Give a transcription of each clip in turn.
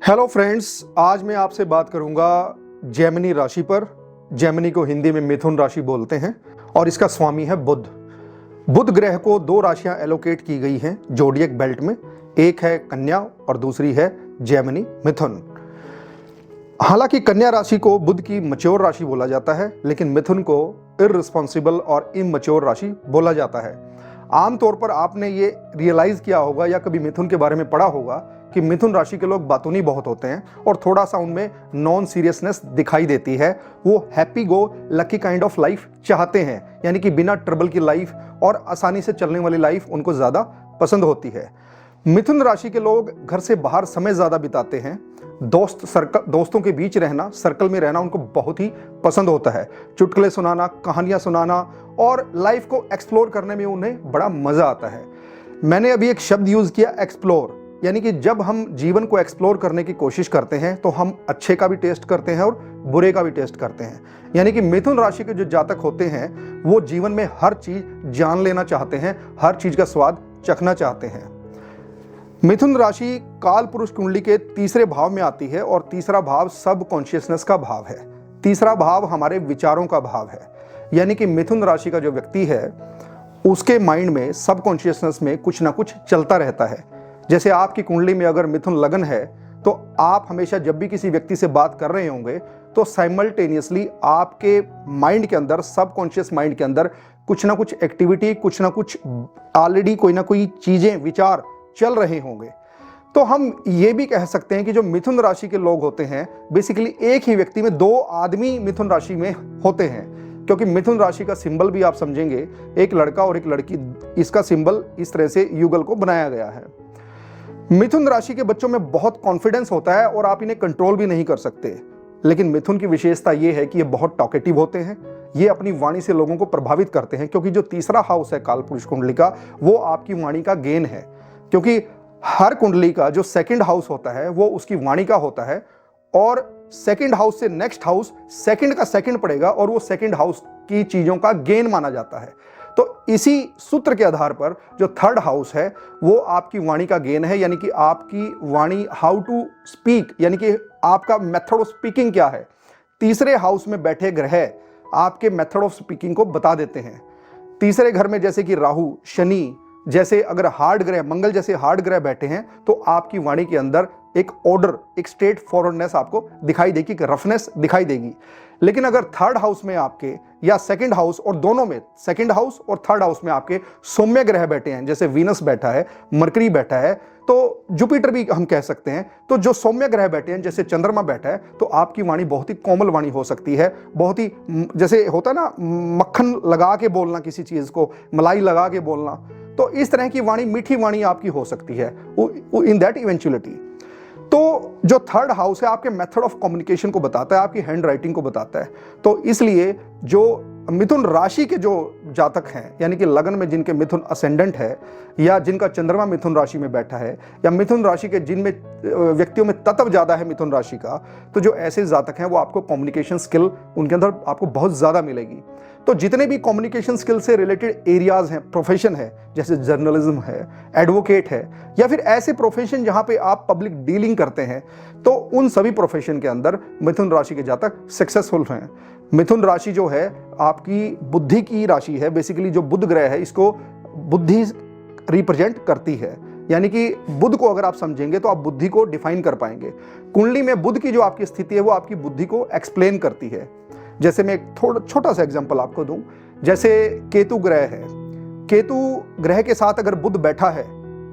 Hello friends, आज मैं आपसे बात करूंगा जेमिनी राशि पर। जेमिनी को हिंदी में मिथुन राशि बोलते हैं और इसका स्वामी है बुध। बुध ग्रह को दो राशियां एलोकेट की गई हैं जोडियक बेल्ट में, एक है कन्या और दूसरी है जेमिनी मिथुन। हालांकि कन्या राशि को बुध की मैच्योर राशि बोला जाता है, लेकिन मिथुन को इररिस्पॉन्सिबल और इमैच्योर राशि बोला जाता है। आमतौर पर आपने ये रियलाइज किया होगा या कभी मिथुन के बारे में पढ़ा होगा कि मिथुन राशि के लोग बातूनी बहुत होते हैं और थोड़ा सा उनमें नॉन सीरियसनेस दिखाई देती है। वो happy go lucky kind of life चाहते हैं, यानी कि बिना ट्रबल की लाइफ और आसानी से चलने वाली लाइफ उनको ज़्यादा पसंद होती है। मिथुन राशि के लोग घर से बाहर समय ज़्यादा बिताते हैं। दोस्तों के बीच रहना, सर्कल में रहना उनको बहुत ही पसंद होता है। चुटकुले सुनाना, कहानियाँ सुनाना और लाइफ को एक्सप्लोर करने में उन्हें बड़ा मज़ा आता है। मैंने अभी एक शब्द यूज़ किया, एक्सप्लोर, यानी कि जब हम जीवन को एक्सप्लोर करने की कोशिश करते हैं तो हम अच्छे का भी टेस्ट करते हैं और बुरे का भी टेस्ट करते हैं। यानी कि मिथुन राशि के जो जातक होते हैं वो जीवन में हर चीज़ जान लेना चाहते हैं, हर चीज़ का स्वाद चखना चाहते हैं। मिथुन राशि काल पुरुष कुंडली के तीसरे भाव में आती है और तीसरा भाव सब कॉन्शियसनेस का भाव है। तीसरा भाव हमारे विचारों का भाव है, यानी कि मिथुन राशि का जो व्यक्ति है उसके माइंड में, सब कॉन्शियसनेस में कुछ ना कुछ चलता रहता है। जैसे आपकी कुंडली में अगर मिथुन लगन है तो आप हमेशा जब भी किसी व्यक्ति से बात कर रहे होंगे तो साइमल्टेनियसली आपके माइंड के अंदर, सब कॉन्शियस माइंड के अंदर कुछ ना कुछ एक्टिविटी, कुछ ना कुछ ऑलरेडी कोई ना कोई चीज़ें, विचार चल रहे होंगे। तो हम ये भी कह सकते हैं कि जो मिथुन राशि के लोग होते हैं, बेसिकली एक ही व्यक्ति में दो आदमी मिथुन राशि में होते हैं, क्योंकि मिथुन राशि का सिंबल भी आप समझेंगे, एक लड़का और एक लड़की, इसका सिंबल इस तरह से युगल को बनाया गया है। मिथुन राशि के बच्चों में बहुत कॉन्फिडेंस होता है और आप इन्हें कंट्रोल भी नहीं कर सकते। लेकिन मिथुन की विशेषता ये है कि ये बहुत टॉकेटिव होते हैं। ये अपनी वाणी से लोगों को प्रभावित करते हैं, क्योंकि जो तीसरा हाउस है काल पुरुष कुंडली का, वो आपकी वाणी का गेन है। क्योंकि हर कुंडली का जो सेकंड हाउस होता है वो उसकी वाणी का होता है, और सेकंड हाउस से नेक्स्ट हाउस सेकंड का सेकंड पड़ेगा और वो सेकंड हाउस की चीजों का गेन माना जाता है। तो इसी सूत्र के आधार पर जो थर्ड हाउस है वो आपकी वाणी का गेन है, यानी कि आपकी वाणी, हाउ टू स्पीक, यानी कि आपका मेथड ऑफ स्पीकिंग क्या है। तीसरे हाउस में बैठे ग्रह आपके मेथड ऑफ स्पीकिंग को बता देते हैं। तीसरे घर में जैसे कि राहु, शनि जैसे अगर हार्ड ग्रह, मंगल जैसे हार्ड ग्रह बैठे हैं तो आपकी वाणी के अंदर एक ऑर्डर, एक स्ट्रेट फॉरवर्डनेस आपको दिखाई देगी, एक रफनेस दिखाई देगी। लेकिन अगर थर्ड हाउस में आपके, या सेकंड हाउस और दोनों में, सेकंड हाउस और थर्ड हाउस में आपके सौम्य ग्रह बैठे हैं, जैसे वीनस बैठा है, मरकरी बैठा है, तो जुपिटर भी हम कह सकते हैं, तो जो सौम्य ग्रह बैठे हैं, जैसे चंद्रमा बैठा है, तो आपकी वाणी बहुत ही कोमल वाणी हो सकती है। बहुत ही, जैसे होता है ना, मक्खन लगा के बोलना, किसी चीज को मलाई लगा के बोलना, तो इस तरह की वाणी, मीठी वाणी आपकी हो सकती है इन दैट इवेंचुअलिटी। तो जो थर्ड हाउस है आपके मेथड ऑफ कम्युनिकेशन को बताता है, आपकी हैंड राइटिंग को बताता है। तो इसलिए जो मिथुन राशि के जो जातक हैं, यानी कि लगन में जिनके मिथुन असेंडेंट है, या जिनका चंद्रमा मिथुन राशि में बैठा है, या मिथुन राशि के जिनमें व्यक्तियों में तत्व ज़्यादा है मिथुन राशि का, तो जो ऐसे जातक हैं वो आपको कम्युनिकेशन स्किल उनके अंदर आपको बहुत ज़्यादा मिलेगी। तो जितने भी कम्युनिकेशन स्किल से रिलेटेड एरियाज हैं, प्रोफेशन है, जैसे जर्नलिज्म है, एडवोकेट है, या फिर ऐसे प्रोफेशन जहाँ पे आप पब्लिक डीलिंग करते हैं, तो उन सभी प्रोफेशन के अंदर मिथुन राशि के जातक सक्सेसफुल हैं। मिथुन राशि जो है आपकी बुद्धि की राशि है। बेसिकली जो बुध ग्रह है इसको बुद्धि रिप्रेजेंट करती है, यानी कि बुध को अगर आप समझेंगे तो आप बुद्धि को डिफाइन कर पाएंगे। कुंडली में बुध की जो आपकी स्थिति है वो आपकी बुद्धि को एक्सप्लेन करती है। जैसे मैं एक थोड़ा छोटा सा एग्जांपल आपको दूं, जैसे केतु ग्रह है, केतु ग्रह के साथ अगर बुध बैठा है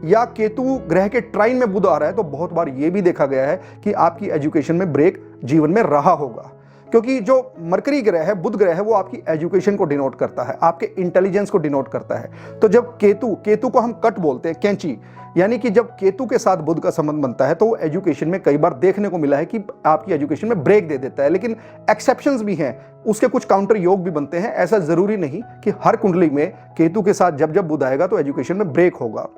या केतु ग्रह के ट्राइन में बुध आ रहा है, तो बहुत बार ये भी देखा गया है कि आपकी एजुकेशन में ब्रेक जीवन में रहा होगा। क्योंकि जो मरकरी ग्रह है, बुध ग्रह है, वो आपकी एजुकेशन को डिनोट करता है, आपके इंटेलिजेंस को डिनोट करता है। तो जब केतु को हम कट बोलते हैं, कैंची, यानी कि जब केतु के साथ बुध का संबंध बनता है तो वो एजुकेशन में कई बार देखने को मिला है कि आपकी एजुकेशन में ब्रेक दे देता है। लेकिन एक्सेप्शंस भी हैं, उसके कुछ काउंटर योग भी बनते हैं। ऐसा जरूरी नहीं कि हर कुंडली में केतु के साथ जब जब बुध आएगा तो एजुकेशन में ब्रेक होगा।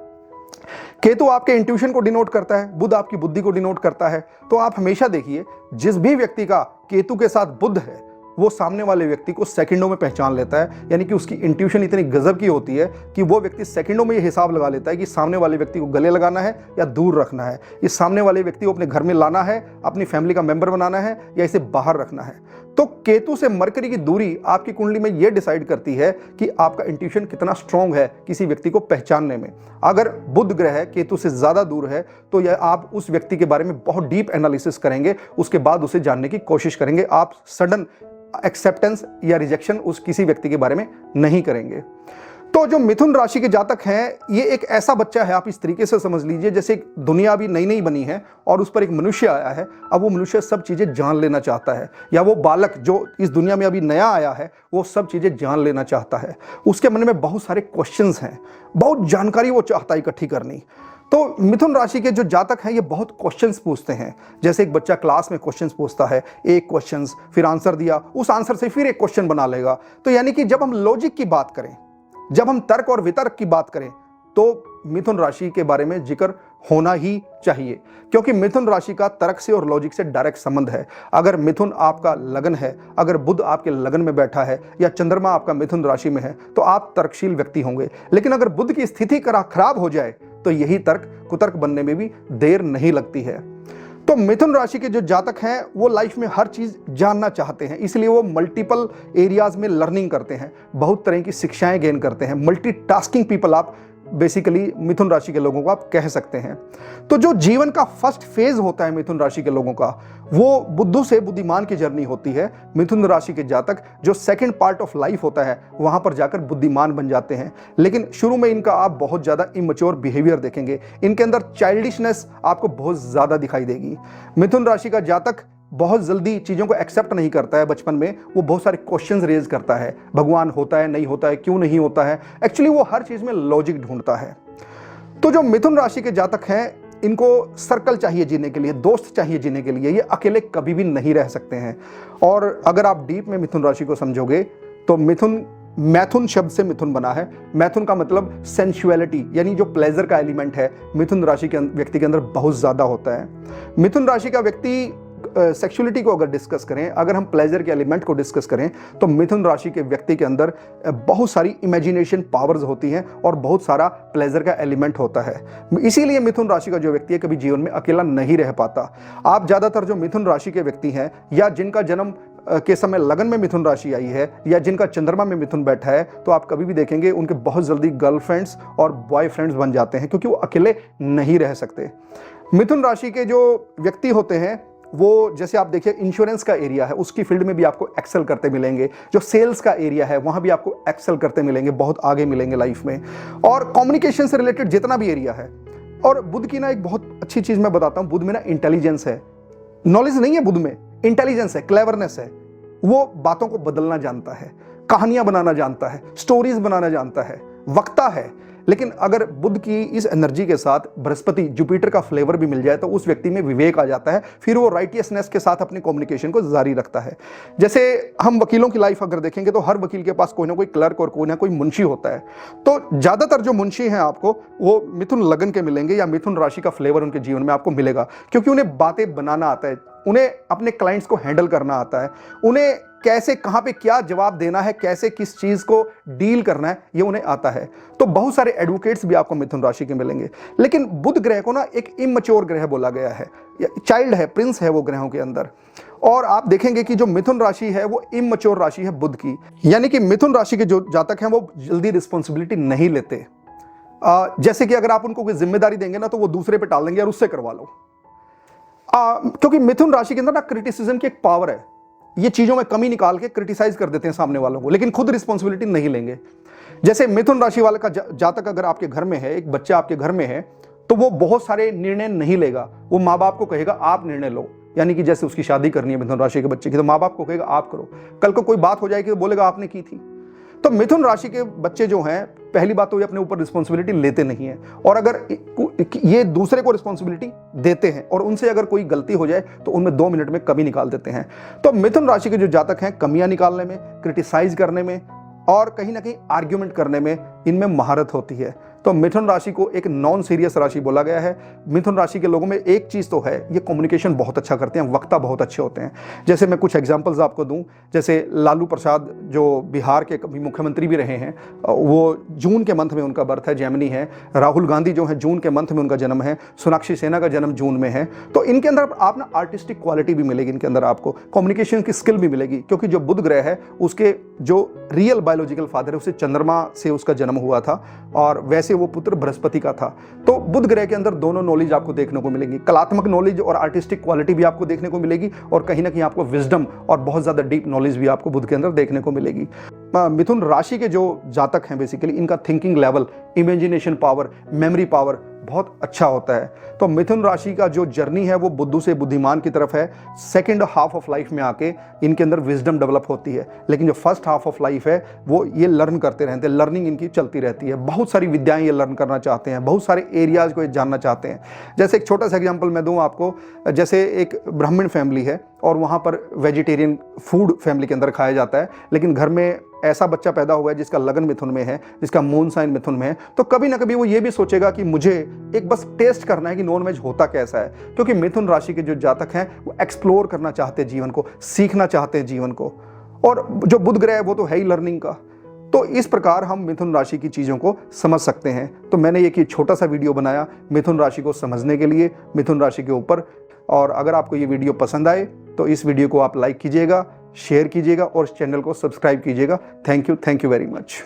केतु आपके इंट्यूशन को डिनोट करता है, बुध आपकी बुद्धि को डिनोट करता है। तो आप हमेशा देखिए, जिस भी व्यक्ति का केतु के साथ बुध है वो सामने वाले व्यक्ति को सेकंडों में पहचान लेता है, यानी कि उसकी इंट्यूशन इतनी गजब की होती है कि वो व्यक्ति सेकंडों में ये हिसाब लगा लेता है कि सामने वाले व्यक्ति को गले लगाना है या दूर रखना है, इस सामने वाले व्यक्ति को अपने घर में लाना है, अपनी फैमिली का मेंबर बनाना है या इसे बाहर रखना है। तो केतु से मरकरी की दूरी आपकी कुंडली में यह डिसाइड करती है कि आपका इंट्यूशन कितना स्ट्रांग है किसी व्यक्ति को पहचानने में। अगर बुध ग्रह केतु से ज्यादा दूर है तो यह आप उस व्यक्ति के बारे में बहुत डीप एनालिसिस करेंगे, उसके बाद उसे जानने की कोशिश करेंगे। आप सडन एक्सेप्टेंस या रिजेक्शन उस किसी व्यक्ति के बारे में नहीं करेंगे। तो जो मिथुन राशि के जातक हैं, ये एक ऐसा बच्चा है, आप इस तरीके से समझ लीजिए जैसे एक दुनिया अभी नई नई बनी है और उस पर एक मनुष्य आया है। अब वो मनुष्य सब चीजें जान लेना चाहता है, या वो बालक जो इस दुनिया में अभी नया आया है वो सब चीजें जान लेना चाहता है। उसके मन में बहुत सारे क्वेश्चंस हैं, बहुत जानकारी वो चाहता है इकट्ठी करनी। तो मिथुन राशि के जो जातक हैं ये बहुत क्वेश्चंस पूछते हैं। जैसे एक बच्चा क्लास में क्वेश्चंस पूछता है, एक क्वेश्चंस फिर आंसर दिया, उस आंसर से फिर एक क्वेश्चन बना लेगा। तो यानी कि जब हम लॉजिक की बात करें, जब हम तर्क और वितर्क की बात करें, तो मिथुन राशि के बारे में जिक्र होना ही चाहिए, क्योंकि मिथुन राशि का तर्क से और लॉजिक से डायरेक्ट संबंध है। अगर मिथुन आपका लगन है, अगर बुध आपके लगन में बैठा है या चंद्रमा आपका मिथुन राशि में है तो आप तर्कशील व्यक्ति होंगे। लेकिन अगर बुध की स्थिति खराब हो जाए तो यही तर्क कुतर्क बनने में भी देर नहीं लगती है। तो मिथुन राशि के जो जातक हैं वो लाइफ में हर चीज जानना चाहते हैं, इसलिए वो मल्टीपल एरियाज में लर्निंग करते हैं, बहुत तरह की शिक्षाएं गेन करते हैं। मल्टीटास्किंग पीपल आप बेसिकली मिथुन राशि के लोगों को आप कह सकते हैं। तो जो जीवन का फर्स्ट फेज होता है मिथुन राशि के लोगों का, वो बुद्धू से बुद्धिमान की जर्नी होती है। मिथुन राशि के जातक जो सेकंड पार्ट ऑफ लाइफ होता है वहां पर जाकर बुद्धिमान बन जाते हैं। लेकिन शुरू में इनका आप बहुत ज्यादा इमैच्योर बिहेवियर देखेंगे, इनके अंदर चाइल्डिशनेस आपको बहुत ज्यादा दिखाई देगी। मिथुन राशि का जातक बहुत जल्दी चीज़ों को एक्सेप्ट नहीं करता है। बचपन में वो बहुत सारे क्वेश्चंस रेज करता है, भगवान होता है नहीं होता है, क्यों नहीं होता है। एक्चुअली वो हर चीज़ में लॉजिक ढूंढता है। तो जो मिथुन राशि के जातक हैं इनको सर्कल चाहिए जीने के लिए, दोस्त चाहिए जीने के लिए, ये अकेले कभी भी नहीं रह सकते हैं। और अगर आप डीप में मिथुन राशि को समझोगे तो मैथुन शब्द से मिथुन बना है। मैथुन का मतलब सेंसुअलिटी, यानी जो प्लेजर का एलिमेंट है मिथुन राशि के व्यक्ति के अंदर बहुत ज्यादा होता है। मिथुन राशि का व्यक्ति सेक्सुअलिटी को अगर डिस्कस करें, अगर हम प्लेजर के एलिमेंट को डिस्कस करें तो मिथुन राशि के व्यक्ति के अंदर बहुत सारी इमेजिनेशन पावर्स होती हैं और बहुत सारा प्लेजर का एलिमेंट होता है। इसीलिए मिथुन राशि का जो व्यक्ति है कभी जीवन में अकेला नहीं रह पाता। आप ज्यादातर जो मिथुन राशि के व्यक्ति हैं या जिनका जन्म के समय लगन में मिथुन राशि आई है या जिनका चंद्रमा में मिथुन बैठा है, तो आप कभी भी देखेंगे उनके बहुत जल्दी गर्लफ्रेंड्स और बॉयफ्रेंड्स बन जाते हैं, क्योंकि वो अकेले नहीं रह सकते। मिथुन राशि के जो व्यक्ति होते हैं वो, जैसे आप देखिए इंश्योरेंस का एरिया है उसकी फील्ड में भी आपको एक्सेल करते मिलेंगे, जो सेल्स का एरिया है वहां भी आपको एक्सेल करते मिलेंगे, बहुत आगे मिलेंगे लाइफ में। और कम्युनिकेशन से रिलेटेड जितना भी एरिया है। और बुध की ना एक बहुत अच्छी चीज मैं बताता हूं, बुध में ना इंटेलिजेंस है, नॉलेज नहीं है बुध में, इंटेलिजेंस है, क्लेवरनेस है। वो बातों को बदलना जानता है, कहानियां बनाना जानता है, स्टोरीज बनाना जानता है, वक्ता है। लेकिन अगर बुध की इस एनर्जी के साथ बृहस्पति जुपिटर का फ्लेवर भी मिल जाए तो उस व्यक्ति में विवेक आ जाता है, फिर वो राइटियसनेस के साथ अपनी कम्युनिकेशन को जारी रखता है। जैसे हम वकीलों की लाइफ अगर देखेंगे तो हर वकील के पास कोई ना कोई क्लर्क और कोई ना कोई मुंशी होता है। तो ज्यादातर जो मुंशी हैं आपको वो मिथुन लगन के मिलेंगे या मिथुन राशि का फ्लेवर उनके जीवन में आपको मिलेगा, क्योंकि उन्हें बातें बनाना आता है, उन्हें अपने क्लाइंट्स को हैंडल करना आता है, उन्हें कैसे कहां पे क्या जवाब देना है, कैसे किस चीज को डील करना है, ये उन्हें आता है। तो बहुत सारे एडवोकेट्स भी आपको मिथुन राशि के मिलेंगे। लेकिन बुध ग्रह को ना एक इमैच्योर ग्रह बोला गया है, चाइल्ड है, प्रिंस है वो ग्रहों के अंदर। और आप देखेंगे कि जो मिथुन राशि है वो इमैच्योर राशि है बुध की, यानी कि मिथुन राशि के जो जातक हैं वो जल्दी रिस्पॉन्सिबिलिटी नहीं लेते। जैसे कि अगर आप उनको कोई जिम्मेदारी देंगे ना तो वो दूसरे पे टाल देंगे और उससे करवा लो। क्योंकि मिथुन राशि के अंदर ना क्रिटिसिज्म की एक पावर है, ये चीजों में कमी निकाल के क्रिटिसाइज कर देते हैं सामने वालों को, लेकिन खुद रिस्पॉन्सिबिलिटी नहीं लेंगे। जैसे मिथुन राशि वाले का जातक अगर आपके घर में है, एक बच्चा आपके घर में है, तो वो बहुत सारे निर्णय नहीं लेगा, वो माँ बाप को कहेगा आप निर्णय लो। यानी कि जैसे उसकी शादी करनी है मिथुन राशि के बच्चे की, तो माँ बाप को कहेगा आप करो, कल को कोई बात हो जाएगी तो बोलेगा आपने की थी। तो मिथुन राशि के बच्चे जो हैं, पहली बात तो ये अपने ऊपर रिस्पॉन्सिबिलिटी लेते नहीं हैं, और अगर ये दूसरे को रिस्पॉन्सिबिलिटी देते हैं और उनसे अगर कोई गलती हो जाए तो उनमें 2 मिनट में कमी निकाल देते हैं। तो मिथुन राशि के जो जातक हैं कमियां निकालने में, क्रिटिसाइज करने में और कहीं ना कहीं आर्ग्यूमेंट करने में इनमें महारत होती है। तो मिथुन राशि को एक नॉन सीरियस राशि बोला गया है। मिथुन राशि के लोगों में एक चीज़ तो है, ये कम्युनिकेशन बहुत अच्छा करते हैं, वक्ता बहुत अच्छे होते हैं। जैसे मैं कुछ एग्जांपल्स आपको दूं, जैसे लालू प्रसाद जो बिहार के कभी मुख्यमंत्री भी रहे हैं, वो जून के मंथ में उनका बर्थ है, जेमिनी है। राहुल गांधी जो है जून के मंथ में उनका जन्म है। सोनाक्षी सिन्हा का जन्म जून में है। तो इनके अंदर आप ना आर्टिस्टिक क्वालिटी भी मिलेगी, इनके अंदर आपको कम्युनिकेशन की स्किल भी मिलेगी, क्योंकि जो बुध ग्रह है उसके जो रियल बायोलॉजिकल फादर है उसे चंद्रमा से उसका जन्म हुआ था, और वैसे वो पुत्र बृहस्पति का था। तो बुध ग्रह के अंदर दोनों नॉलेज आपको देखने को मिलेगी, कलात्मक नॉलेज और आर्टिस्टिक क्वालिटी भी आपको देखने को मिलेगी, और कहीं ना कहीं आपको विजडम और बहुत ज्यादा डीप नॉलेज भी आपको बुध के अंदर देखने को मिलेगी। मिथुन राशि के जो जातक हैं बेसिकली इनका thinking level, imagination power, memory power बहुत अच्छा होता है। तो मिथुन राशि का जो जर्नी है वो बुद्धू से बुद्धिमान की तरफ है। सेकंड हाफ ऑफ लाइफ में आके इनके अंदर विजडम डेवलप होती है, लेकिन जो फर्स्ट हाफ ऑफ लाइफ है वो ये लर्न करते रहते हैं, लर्निंग इनकी चलती रहती है। बहुत सारी विद्याएं ये लर्न करना चाहते हैं, बहुत सारे एरियाज को ये जानना चाहते हैं। जैसे एक छोटा सा एग्जाम्पल मैं दूं आपको, जैसे एक ब्राह्मण फैमिली है और वहाँ पर वेजिटेरियन फूड फैमिली के अंदर खाया जाता है, लेकिन घर में ऐसा बच्चा पैदा हुआ है जिसका लगन मिथुन में है, जिसका मून साइन मिथुन में है, तो कभी ना कभी वो ये भी सोचेगा कि मुझे एक बस टेस्ट करना है कि नॉन वेज होता कैसा है। क्योंकि मिथुन राशि के जो जातक हैं वो एक्सप्लोर करना चाहते हैं जीवन को, सीखना चाहते हैं जीवन को, और जो बुध ग्रह है वो तो है ही लर्निंग का। तो इस प्रकार हम मिथुन राशि की चीज़ों को समझ सकते हैं। तो मैंने एक ये छोटा सा वीडियो बनाया मिथुन राशि को समझने के लिए, मिथुन राशि के ऊपर। और अगर आपको ये वीडियो पसंद आए तो इस वीडियो को आप लाइक कीजिएगा, शेयर कीजिएगा और इस चैनल को सब्सक्राइब कीजिएगा। Thank you very much.